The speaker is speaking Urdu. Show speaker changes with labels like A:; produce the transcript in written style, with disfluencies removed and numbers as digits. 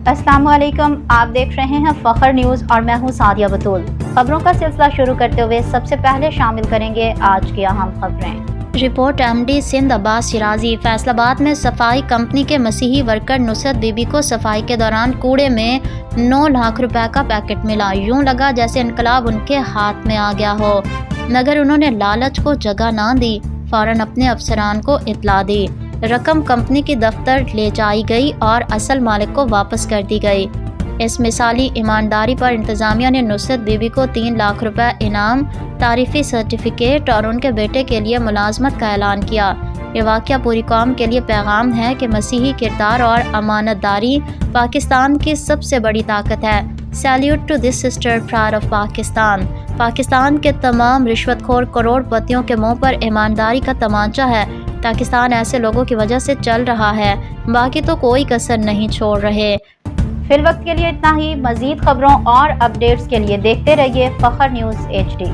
A: السلام علیکم، آپ دیکھ رہے ہیں فخر نیوز اور میں ہوں سعدیہ بطول۔ خبروں کا سلسلہ شروع کرتے ہوئے سب سے پہلے شامل کریں گے آج کی اہم خبریں۔
B: رپورٹ ایم ڈی سندھ عباس شیرازی۔ فیصل آباد میں صفائی کمپنی کے مسیحی ورکر نصرت بی بی کو صفائی کے دوران کوڑے میں 9 لاکھ روپے کا پیکٹ ملا۔ یوں لگا جیسے انقلاب ان کے ہاتھ میں آ گیا ہو، مگر انہوں نے لالچ کو جگہ نہ دی، فوراً اپنے افسران کو اطلاع دی۔ رقم کمپنی کی دفتر لے جائی گئی اور اصل مالک کو واپس کر دی گئی۔ اس مثالی ایمانداری پر انتظامیہ نے نصرت بی بی کو 3 لاکھ روپے انعام، تعریفی سرٹیفکیٹ اور ان کے بیٹے کے لیے ملازمت کا اعلان کیا۔ یہ واقعہ پوری قوم کے لیے پیغام ہے کہ مسیحی کردار اور امانت داری پاکستان کی سب سے بڑی طاقت ہے۔ Salute to this sister pride of Pakistan. Pakistan کے تمام رشوت خور کروڑ پتیوں کے منہ پر ایمانداری کا تمانچہ ہے۔ پاکستان ایسے لوگوں کی وجہ سے چل رہا ہے، باقی تو کوئی کسر نہیں چھوڑ رہے۔
A: فی الوقت کے لیے اتنا ہی۔ مزید خبروں اور اپڈیٹس کے لیے دیکھتے رہیے فخر نیوز HD۔